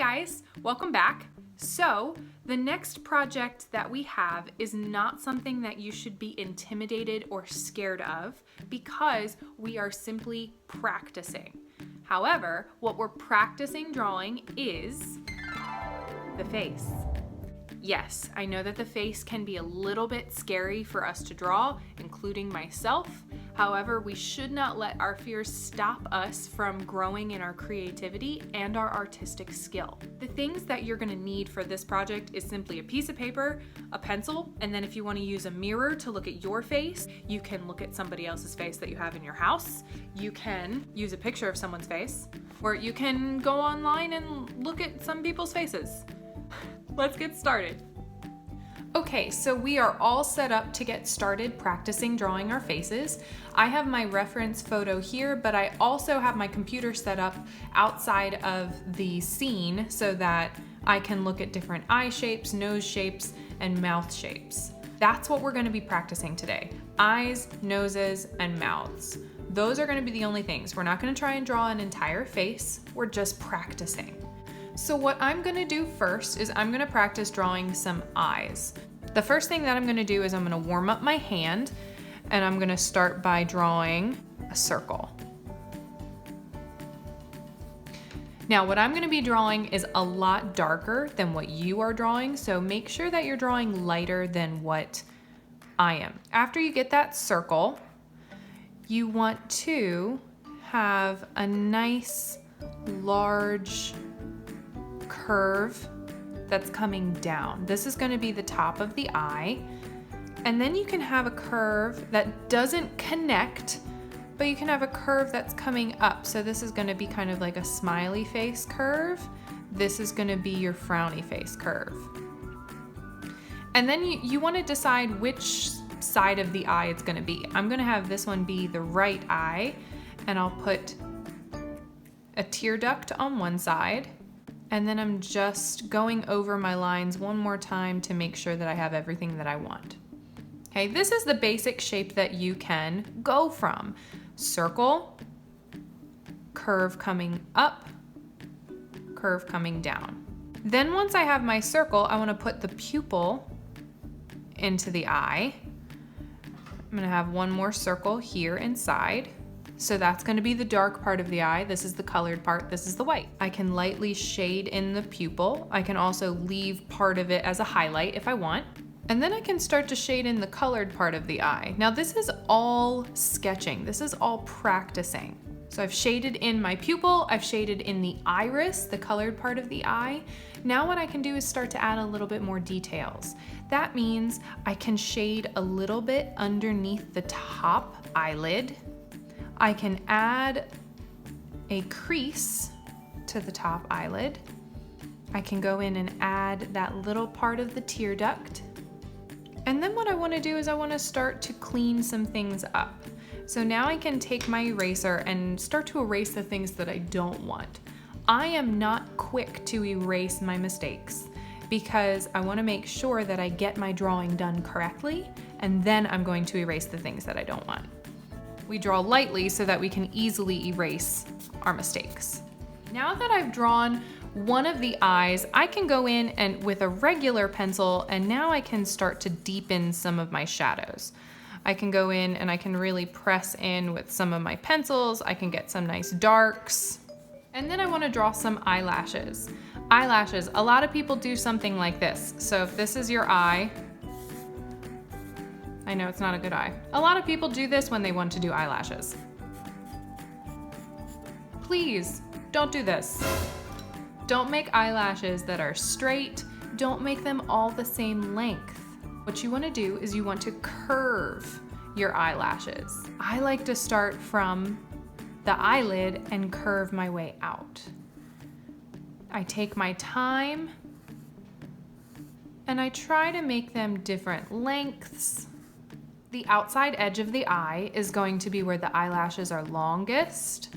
guys, welcome back. So the next project that we have is not something that you should be intimidated or scared of because we are simply practicing. However, what we're practicing drawing is the face. Yes, I know that the face can be a little bit scary for us to draw, including myself. However, we should not let our fears stop us from growing in our creativity and our artistic skill. The things that you're gonna need for this project is simply a piece of paper, a pencil, and then if you wanna use a mirror to look at your face, you can look at somebody else's face that you have in your house. You can use a picture of someone's face, or you can go online and look at some people's faces. Let's get started. Okay, so we are all set up to get started practicing drawing our faces. I have my reference photo here, but I also have my computer set up outside of the scene so that I can look at different eye shapes, nose shapes, and mouth shapes. That's what we're gonna be practicing today. Eyes, noses, and mouths. Those are gonna be the only things. We're not gonna try and draw an entire face. We're just practicing. So what I'm gonna do first is I'm gonna practice drawing some eyes. The first thing that I'm gonna do is I'm gonna warm up my hand and I'm gonna start by drawing a circle. Now what I'm gonna be drawing is a lot darker than what you are drawing, so make sure that you're drawing lighter than what I am. After you get that circle, you want to have a nice large curve that's coming down. This is going to be the top of the eye. And then you can have a curve that doesn't connect, but you can have a curve that's coming up. So this is going to be kind of like a smiley face curve. This is going to be your frowny face curve. And then you want to decide which side of the eye it's going to be. I'm going to have this one be the right eye, and I'll put a tear duct on one side. And then I'm just going over my lines one more time to make sure that I have everything that I want. Okay, this is the basic shape that you can go from. Circle, curve coming up, curve coming down. Then once I have my circle, I want to put the pupil into the eye. I'm going to have one more circle here inside. So that's going to be the dark part of the eye. This is the colored part. This is the white. I can lightly shade in the pupil. I can also leave part of it as a highlight if I want. And then I can start to shade in the colored part of the eye. Now this is all sketching. This is all practicing. So I've shaded in my pupil. I've shaded in the iris, the colored part of the eye. Now what I can do is start to add a little bit more details. That means I can shade a little bit underneath the top eyelid. I can add a crease to the top eyelid. I can go in and add that little part of the tear duct. And then what I want to do is I want to start to clean some things up. So now I can take my eraser and start to erase the things that I don't want. I am not quick to erase my mistakes because I want to make sure that I get my drawing done correctly, and then I'm going to erase the things that I don't want. We draw lightly so that we can easily erase our mistakes. Now that I've drawn one of the eyes, I can go in and with a regular pencil, and now I can start to deepen some of my shadows. I can go in and I can really press in with some of my pencils. I can get some nice darks. And then I want to draw some eyelashes. Eyelashes, a lot of people do something like this. So if this is your eye, I know it's not a good eye. A lot of people do this when they want to do eyelashes. Please, don't do this. Don't make eyelashes that are straight. Don't make them all the same length. What you want to do is you want to curve your eyelashes. I like to start from the eyelid and curve my way out. I take my time and I try to make them different lengths. The outside edge of the eye is going to be where the eyelashes are longest.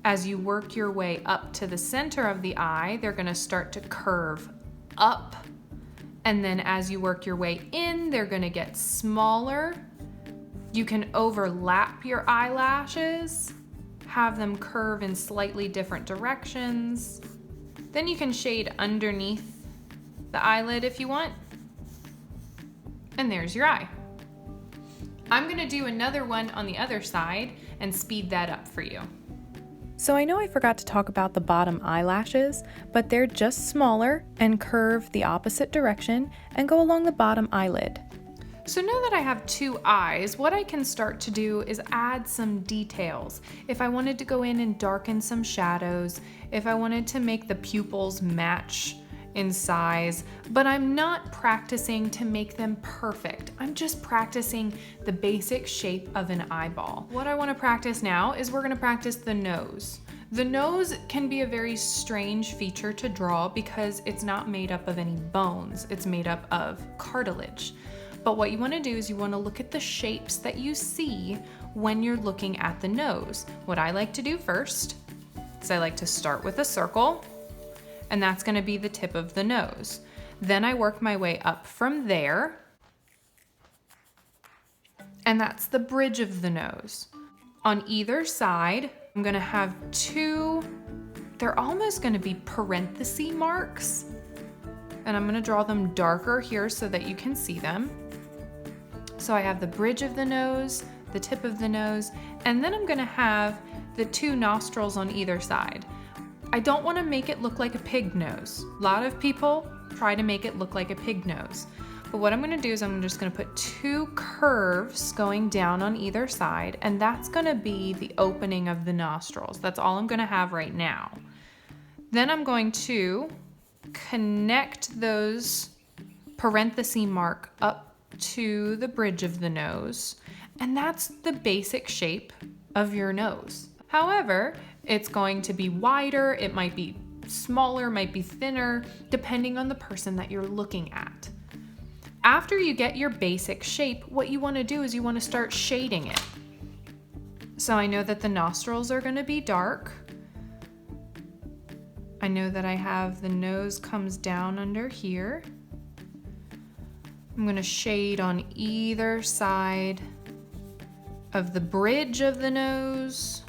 As you work your way up to the center of the eye, they're going to start to curve up. And then as you work your way in, they're going to get smaller. You can overlap your eyelashes. have them curve in slightly different directions. Then you can shade underneath the eyelid if you want. And there's your eye. I'm gonna do another one on the other side and speed that up for you. So I know I forgot to talk about the bottom eyelashes, but they're just smaller and curve the opposite direction and go along the bottom eyelid. So now that I have two eyes, what I can start to do is add some details. If I wanted to go in and darken some shadows, if I wanted to make the pupils match in size, but I'm not practicing to make them perfect. I'm just practicing the basic shape of an eyeball. What I want to practice now is we're going to practice the nose. The nose can be a very strange feature to draw because it's not made up of any bones. It's made up of cartilage. But what you want to do is you want to look at the shapes that you see when you're looking at the nose. What I like to do first is I like to start with a circle, and that's going to be the tip of the nose. Then I work my way up from there, and that's the bridge of the nose. On either side, I'm going to have two, they're almost going to be parenthesis marks, and I'm going to draw them darker here so that you can see them. So I have the bridge of the nose, the tip of the nose, and then I'm going to have the two nostrils on either side. I don't want to make it look like a pig nose. A lot of people try to make it look like a pig nose. But what I'm going to do is I'm just going to put two curves going down on either side, and that's going to be the opening of the nostrils. That's all I'm going to have right now. Then I'm going to connect those parenthesis mark up to the bridge of the nose, and that's the basic shape of your nose. However, it's going to be wider, it might be smaller, might be thinner, depending on the person that you're looking at. After you get your basic shape, what you want to do is you want to start shading it. So I know that the nostrils are going to be dark. I know that I have the nose comes down under here. I'm going to shade on either side of the bridge of the nose,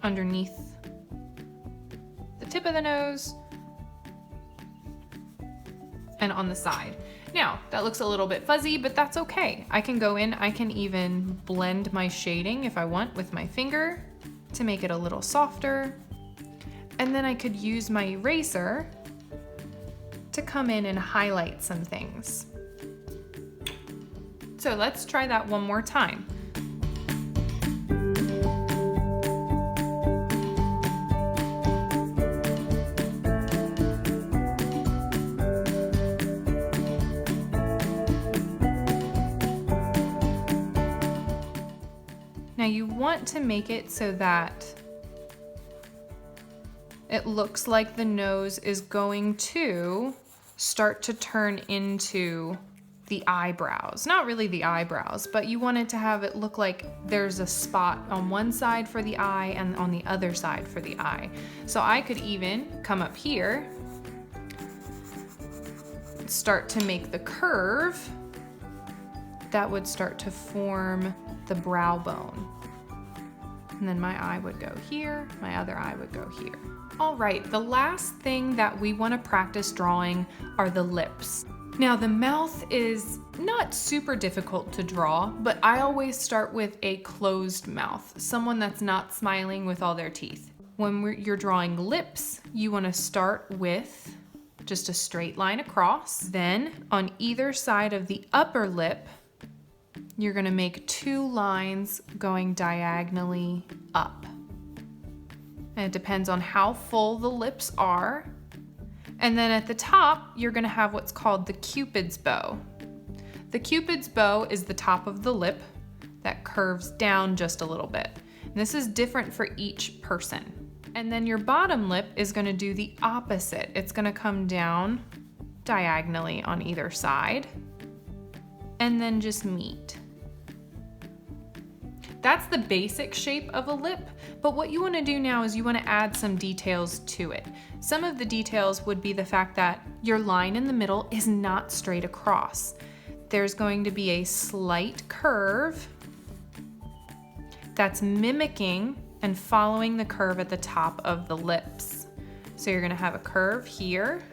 underneath the tip of the nose, and on the side. Now, that looks a little bit fuzzy, but that's okay. I can go in, I can even blend my shading if I want with my finger to make it a little softer. And then I could use my eraser to come in and highlight some things. So let's try that one more time. Now you want to make it so that it looks like the nose is going to start to turn into the eyebrows. Not really the eyebrows, but you want it to have it look like there's a spot on one side for the eye and on the other side for the eye. So I could even come up here, start to make the curve that would start to form the brow bone. And then my eye would go here, my other eye would go here. All right, the last thing that we want to practice drawing are the lips. Now the mouth is not super difficult to draw, but I always start with a closed mouth, someone that's not smiling with all their teeth. When you're drawing lips, you want to start with just a straight line across. Then on either side of the upper lip, you're going to make two lines going diagonally up. And it depends on how full the lips are. And then at the top, you're going to have what's called the Cupid's bow. The Cupid's bow is the top of the lip that curves down just a little bit. And this is different for each person. And then your bottom lip is going to do the opposite. It's going to come down diagonally on either side and then just meet. That's the basic shape of a lip, but what you want to do now is you want to add some details to it. Some of the details would be the fact that your line in the middle is not straight across. There's going to be a slight curve that's mimicking and following the curve at the top of the lips. So you're gonna have a curve here,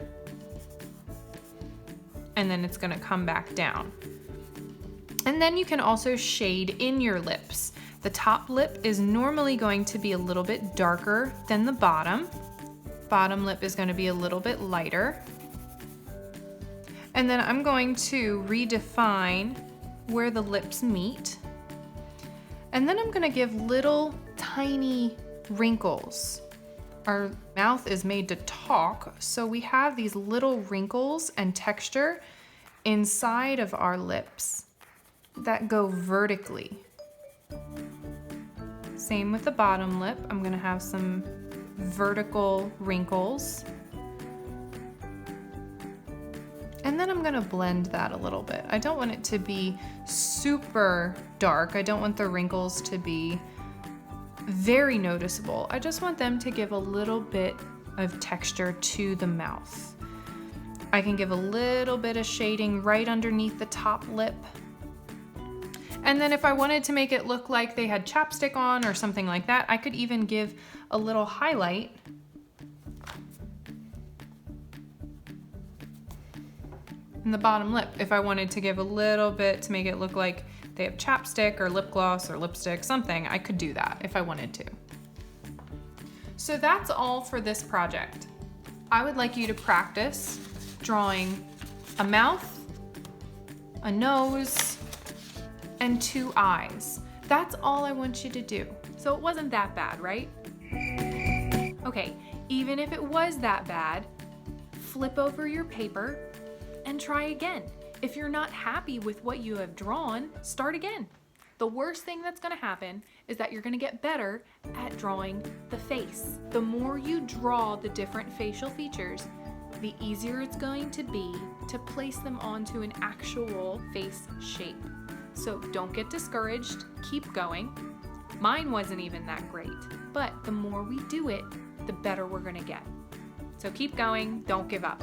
and then it's gonna come back down. And then you can also shade in your lips. The top lip is normally going to be a little bit darker than the bottom. Bottom lip is gonna be a little bit lighter. And then I'm going to redefine where the lips meet. And then I'm gonna give little tiny wrinkles. Our mouth is made to talk, so we have these little wrinkles and texture inside of our lips that go vertically. Same with the bottom lip. I'm gonna have some vertical wrinkles. And then I'm gonna blend that a little bit. I don't want it to be super dark. I don't want the wrinkles to be very noticeable. I just want them to give a little bit of texture to the mouth. I can give a little bit of shading right underneath the top lip. And then if I wanted to make it look like they had chapstick on or something like that, I could even give a little highlight in the bottom lip if I wanted to give a little bit to make it look like they have chapstick or lip gloss or lipstick, something. I could do that if I wanted to. So that's all for this project. I would like you to practice drawing a mouth, a nose, and 2 eyes. That's all I want you to do. So it wasn't that bad, right? Okay, even if it was that bad, flip over your paper and try again. If you're not happy with what you have drawn, start again. The worst thing that's gonna happen is that you're gonna get better at drawing the face. The more you draw the different facial features, the easier it's going to be to place them onto an actual face shape. So don't get discouraged, keep going. Mine wasn't even that great, but the more we do it, the better we're gonna get. So keep going, don't give up.